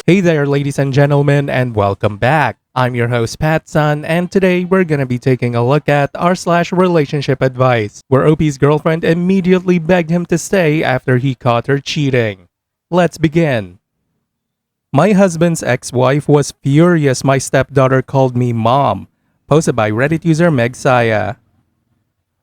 Hey there, ladies and gentlemen, and welcome back. I'm your host, Patsun, and today we're gonna be taking a look at r/relationship advice, where OP's girlfriend immediately begged him to stay after he caught her cheating. Let's begin. My husband's ex-wife was furious my stepdaughter called me mom. Posted by Reddit user Meg Saya.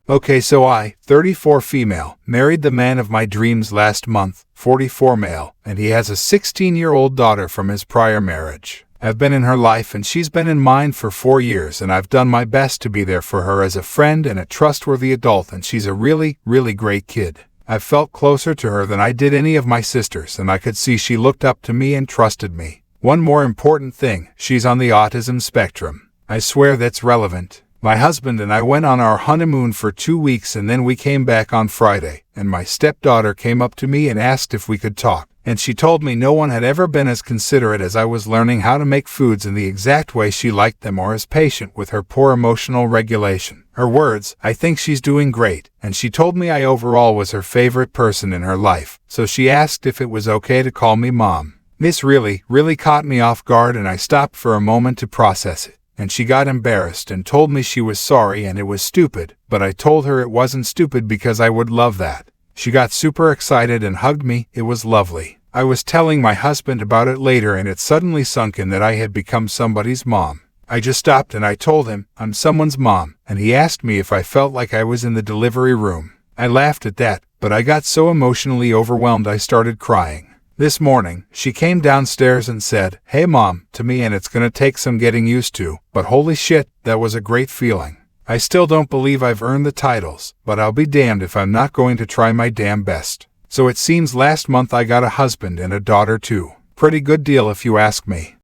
Okay, so I, 34 female, married the man of my dreams last month, 44 male, and he has a 16-year-old daughter from his prior marriage. I've been in her life and she's been in mine for 4 years, and I've done my best to be there for her as a friend and a trustworthy adult, and she's a really great kid. I've felt closer to her than I did any of my sisters, and I could see she looked up to me and trusted me. One more important thing, she's on the autism spectrum. I swear that's relevant. My husband and I went on our honeymoon for 2 weeks, and then we came back on Friday, and my stepdaughter came up to me and asked if we could talk. And she told me no one had ever been as considerate as I was learning how to make foods in the exact way she liked them, or as patient with her poor emotional regulation. Her words, "I think she's doing great," and she told me I overall was her favorite person in her life, so she asked if it was okay to call me mom. This really caught me off guard, and I stopped for a moment to process it. And she got embarrassed and told me she was sorry and it was stupid, but I told her it wasn't stupid because I would love that. She got super excited and hugged me. It was lovely. I was telling my husband about it later, and it suddenly sunk in that I had become somebody's mom. I just stopped and I told him, "I'm someone's mom," and he asked me if I felt like I was in the delivery room. I laughed at that, but I got so emotionally overwhelmed I started crying. This morning, she came downstairs and said, "Hey mom," to me, and it's gonna take some getting used to, but holy shit, that was a great feeling. I still don't believe I've earned the titles, but I'll be damned if I'm not going to try my damn best. So it seems last month I got a husband and a daughter too. Pretty good deal if you ask me.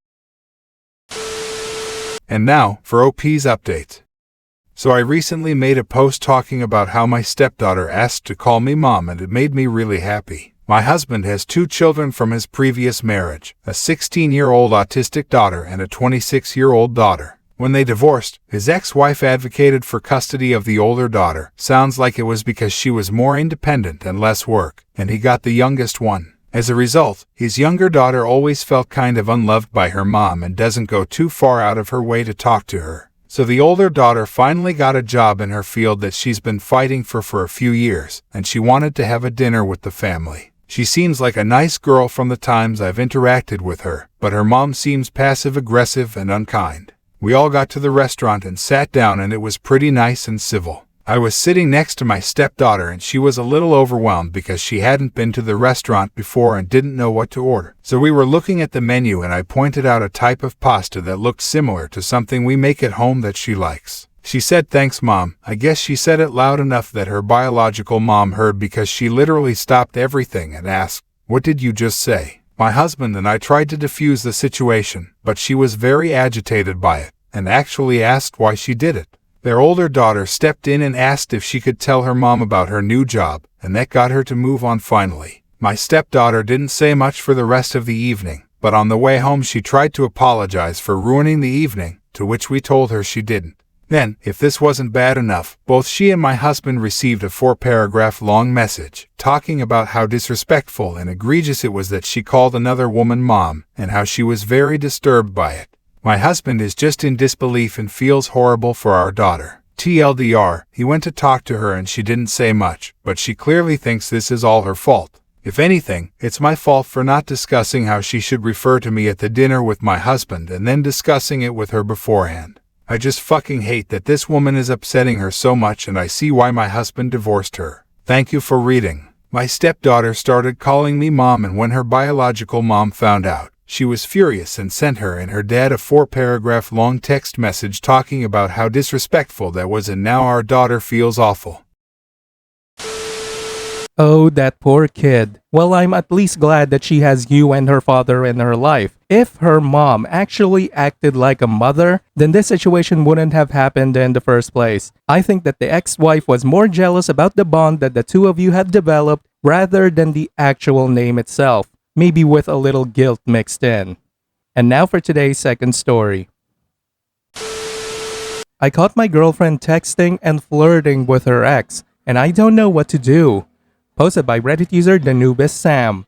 And now, for OP's update. So I recently made a post talking about how my stepdaughter asked to call me mom, and it made me really happy. My husband has 2 children from his previous marriage, a 16-year-old autistic daughter and a 26-year-old daughter. When they divorced, his ex-wife advocated for custody of the older daughter. Sounds like it was because she was more independent and less work, and he got the youngest one. As a result, his younger daughter always felt kind of unloved by her mom and doesn't go too far out of her way to talk to her. So the older daughter finally got a job in her field that she's been fighting for a few years, and she wanted to have a dinner with the family. She seems like a nice girl from the times I've interacted with her, but her mom seems passive-aggressive and unkind. We all got to the restaurant and sat down, and it was pretty nice and civil. I was sitting next to my stepdaughter, and she was a little overwhelmed because she hadn't been to the restaurant before and didn't know what to order. So we were looking at the menu, and I pointed out a type of pasta that looked similar to something we make at home that she likes. She said, "Thanks, Mom." I guess she said it loud enough that her biological mom heard, because she literally stopped everything and asked, "What did you just say?" My husband and I tried to defuse the situation, but she was very agitated by it, and actually asked why she did it. Their older daughter stepped in and asked if she could tell her mom about her new job, and that got her to move on finally. My stepdaughter didn't say much for the rest of the evening, but on the way home she tried to apologize for ruining the evening, to which we told her she didn't. Then, if this wasn't bad enough, both she and my husband received a 4-paragraph long message talking about how disrespectful and egregious it was that she called another woman mom, and how she was very disturbed by it. My husband is just in disbelief and feels horrible for our daughter. TLDR, he went to talk to her and she didn't say much, but she clearly thinks this is all her fault. If anything, it's my fault for not discussing how she should refer to me at the dinner with my husband and then discussing it with her beforehand. I just fucking hate that this woman is upsetting her so much, and I see why my husband divorced her. Thank you for reading. My stepdaughter started calling me mom, and when her biological mom found out, she was furious and sent her and her dad a 4-paragraph long text message talking about how disrespectful that was, and now our daughter feels awful. Oh, that poor kid. Well, I'm at least glad that she has you and her father in her life. If her mom actually acted like a mother, then this situation wouldn't have happened in the first place. I think that the ex-wife was more jealous about the bond that the two of you had developed rather than the actual name itself, maybe with a little guilt mixed in. And now for today's second story. I caught my girlfriend texting and flirting with her ex, and I don't know what to do. Posted by Reddit user Danubis Sam.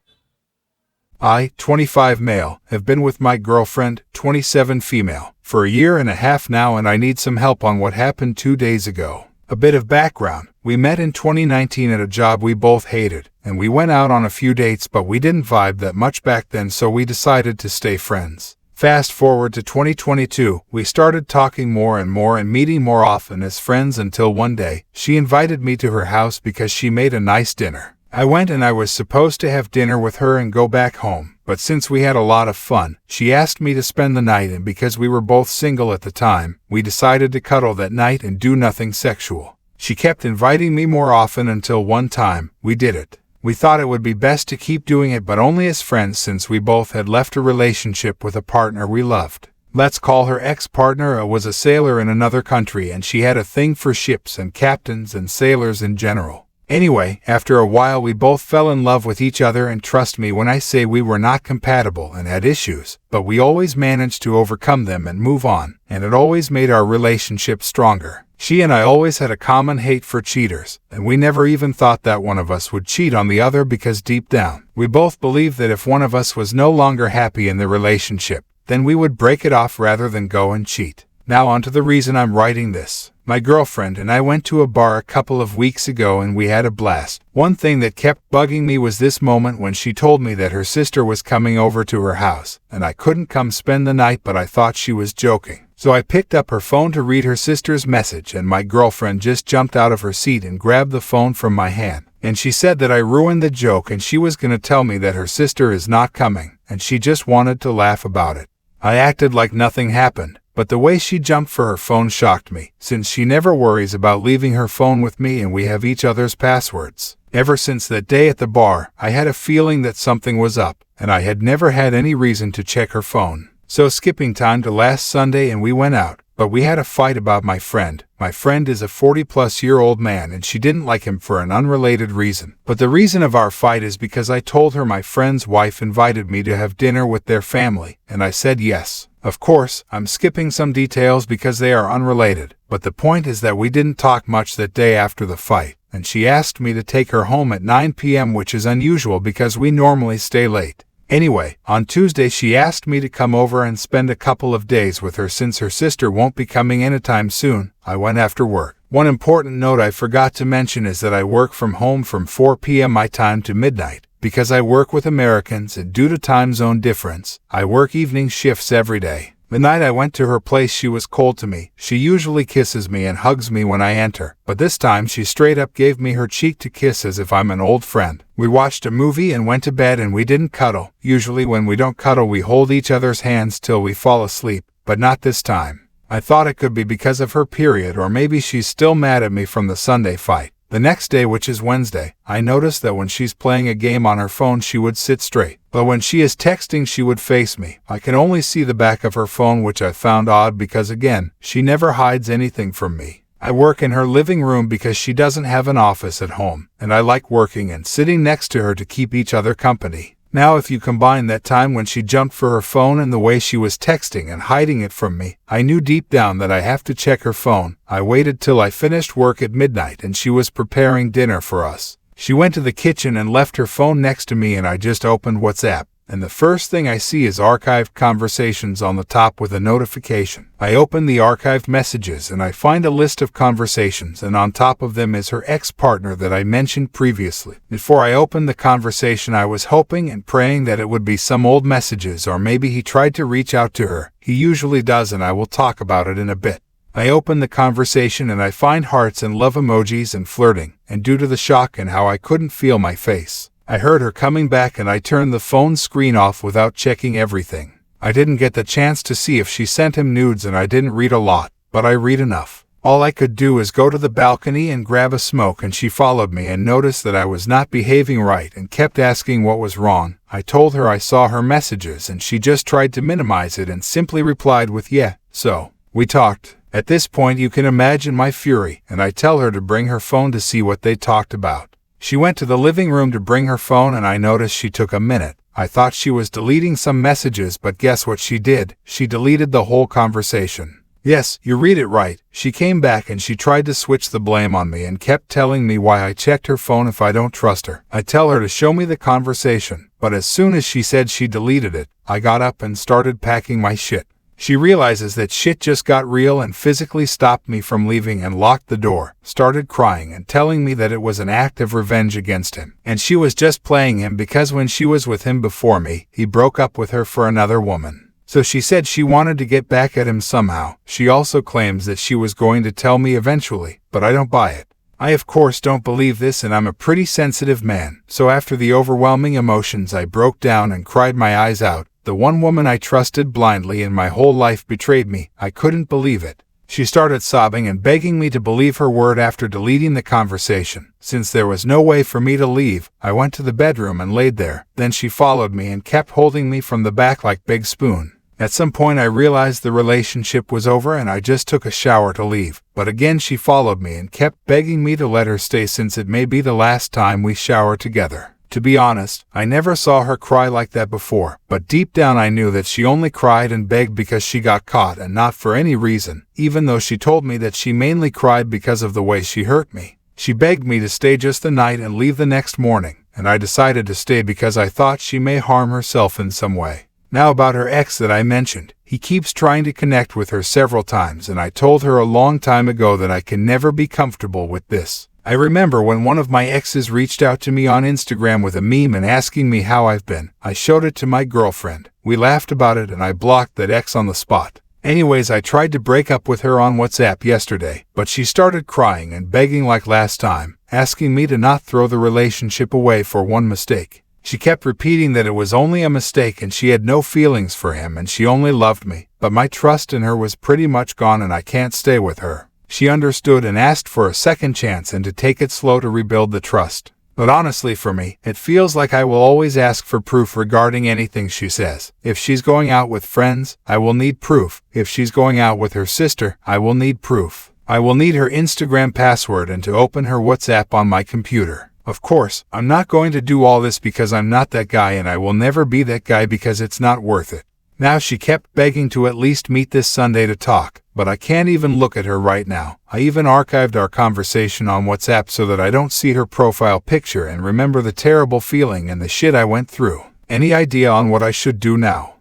I, 25 male, have been with my girlfriend, 27 female, for a year and a half now, and I need some help on what happened 2 days ago. A bit of background. We met in 2019 at a job we both hated, and we went out on a few dates, but we didn't vibe that much back then, so we decided to stay friends. Fast forward to 2022, we started talking more and more and meeting more often as friends until one day, she invited me to her house because she made a nice dinner. I went and I was supposed to have dinner with her and go back home, but since we had a lot of fun, she asked me to spend the night, and because we were both single at the time, we decided to cuddle that night and do nothing sexual. She kept inviting me more often until one time, we did it. We thought it would be best to keep doing it, but only as friends since we both had left a relationship with a partner we loved. Let's call her ex-partner was a sailor in another country, and she had a thing for ships and captains and sailors in general. Anyway, after a while we both fell in love with each other, and trust me when I say we were not compatible and had issues, but we always managed to overcome them and move on, and it always made our relationship stronger. She and I always had a common hate for cheaters, and we never even thought that one of us would cheat on the other because deep down, we both believed that if one of us was no longer happy in the relationship, then we would break it off rather than go and cheat. Now on to the reason I'm writing this. My girlfriend and I went to a bar a couple of weeks ago and we had a blast. One thing that kept bugging me was this moment when she told me that her sister was coming over to her house, and I couldn't come spend the night, but I thought she was joking. So I picked up her phone to read her sister's message, and my girlfriend just jumped out of her seat and grabbed the phone from my hand. And she said that I ruined the joke and she was gonna tell me that her sister is not coming, and she just wanted to laugh about it. I acted like nothing happened, but the way she jumped for her phone shocked me, since she never worries about leaving her phone with me and we have each other's passwords. Ever since that day at the bar, I had a feeling that something was up, and I had never had any reason to check her phone. So skipping time to last Sunday, and we went out, but we had a fight about my friend. My friend is a 40-plus-year-old man, and she didn't like him for an unrelated reason. But the reason of our fight is because I told her my friend's wife invited me to have dinner with their family, and I said yes. Of course, I'm skipping some details because they are unrelated, but the point is that we didn't talk much that day after the fight, and she asked me to take her home at 9 p.m., which is unusual because we normally stay late. Anyway, on Tuesday she asked me to come over and spend a couple of days with her since her sister won't be coming anytime soon. I went after work. One important note I forgot to mention is that I work from home from 4 p.m. my time to midnight. Because I work with Americans and due to time zone difference, I work evening shifts every day. The night I went to her place she was cold to me. She usually kisses me and hugs me when I enter, but this time she straight up gave me her cheek to kiss as if I'm an old friend. We watched a movie and went to bed, and we didn't cuddle. Usually when we don't cuddle we hold each other's hands till we fall asleep, but not this time. I thought it could be because of her period, or maybe she's still mad at me from the Sunday fight. The next day, which is Wednesday, I noticed that when she's playing a game on her phone she would sit straight, but when she is texting she would face me. I can only see the back of her phone, which I found odd because again, she never hides anything from me. I work in her living room because she doesn't have an office at home, and I like working and sitting next to her to keep each other company. Now if you combine that time when she jumped for her phone and the way she was texting and hiding it from me, I knew deep down that I have to check her phone. I waited till I finished work at midnight and she was preparing dinner for us. She went to the kitchen and left her phone next to me, and I just opened WhatsApp, and the first thing I see is archived conversations on the top with a notification. I open the archived messages and I find a list of conversations, and on top of them is her ex-partner that I mentioned previously. Before I opened the conversation I was hoping and praying that it would be some old messages, or maybe he tried to reach out to her. He usually does, and I will talk about it in a bit. I open the conversation and I find hearts and love emojis and flirting, and due to the shock and how I couldn't feel my face, I heard her coming back and I turned the phone screen off without checking everything. I didn't get the chance to see if she sent him nudes, and I didn't read a lot, but I read enough. All I could do is go to the balcony and grab a smoke, and she followed me and noticed that I was not behaving right and kept asking what was wrong. I told her I saw her messages and she just tried to minimize it and simply replied with yeah. So, we talked. At this point you can imagine my fury, and I tell her to bring her phone to see what they talked about. She went to the living room to bring her phone and I noticed she took a minute. I thought she was deleting some messages, but guess what she did? She deleted the whole conversation. Yes, you read it right. She came back and she tried to switch the blame on me and kept telling me why I checked her phone if I don't trust her. I tell her to show me the conversation, but as soon as she said she deleted it, I got up and started packing my shit. She realizes that shit just got real and physically stopped me from leaving and locked the door, started crying and telling me that it was an act of revenge against him. And she was just playing him because when she was with him before me, he broke up with her for another woman. So she said she wanted to get back at him somehow. She also claims that she was going to tell me eventually, but I don't buy it. I of course don't believe this, and I'm a pretty sensitive man. So after the overwhelming emotions, I broke down and cried my eyes out. The one woman I trusted blindly in my whole life betrayed me. I couldn't believe it. She started sobbing and begging me to believe her word after deleting the conversation. Since there was no way for me to leave, I went to the bedroom and laid there. Then she followed me and kept holding me from the back like Big Spoon. At some point I realized the relationship was over and I just took a shower to leave. But again she followed me and kept begging me to let her stay since it may be the last time we shower together. To be honest, I never saw her cry like that before, but deep down I knew that she only cried and begged because she got caught and not for any reason, even though she told me that she mainly cried because of the way she hurt me. She begged me to stay just the night and leave the next morning, and I decided to stay because I thought she may harm herself in some way. Now about her ex that I mentioned, he keeps trying to connect with her several times, and I told her a long time ago that I can never be comfortable with this. I remember when one of my exes reached out to me on Instagram with a meme and asking me how I've been. I showed it to my girlfriend. We laughed about it and I blocked that ex on the spot. Anyways, I tried to break up with her on WhatsApp yesterday, but she started crying and begging like last time, asking me to not throw the relationship away for one mistake. She kept repeating that it was only a mistake and she had no feelings for him and she only loved me, but my trust in her was pretty much gone and I can't stay with her. She understood and asked for a second chance and to take it slow to rebuild the trust. But honestly for me, it feels like I will always ask for proof regarding anything she says. If she's going out with friends, I will need proof. If she's going out with her sister, I will need proof. I will need her Instagram password and to open her WhatsApp on my computer. Of course, I'm not going to do all this because I'm not that guy and I will never be that guy because it's not worth it. Now she kept begging to at least meet this Sunday to talk, but I can't even look at her right now. I even archived our conversation on WhatsApp so that I don't see her profile picture and remember the terrible feeling and the shit I went through. Any idea on what I should do now?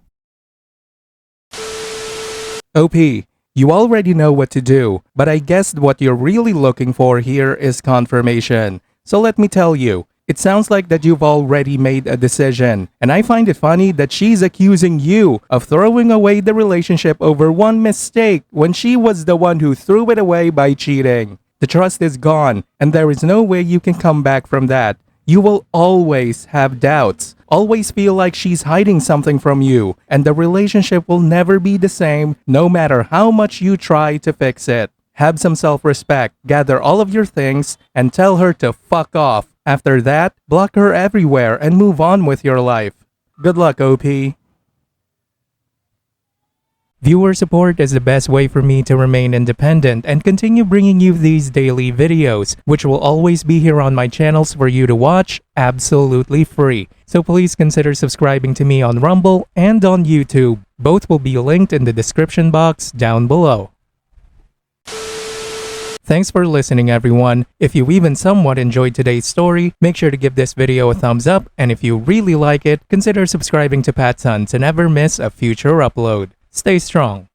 OP, you already know what to do, but I guess what you're really looking for here is confirmation. So let me tell you, it sounds like that you've already made a decision, and I find it funny that she's accusing you of throwing away the relationship over one mistake when she was the one who threw it away by cheating. The trust is gone, and there is no way you can come back from that. You will always have doubts, always feel like she's hiding something from you, and the relationship will never be the same no matter how much you try to fix it. Have some self-respect, gather all of your things, and tell her to fuck off. After that, block her everywhere and move on with your life. Good luck, OP. Viewer support is the best way for me to remain independent and continue bringing you these daily videos, which will always be here on my channels for you to watch absolutely free. So please consider subscribing to me on Rumble and on YouTube. Both will be linked in the description box down below. Thanks for listening, everyone. If you even somewhat enjoyed today's story, make sure to give this video a thumbs up, and if you really like it, consider subscribing to PattSun to never miss a future upload. Stay strong.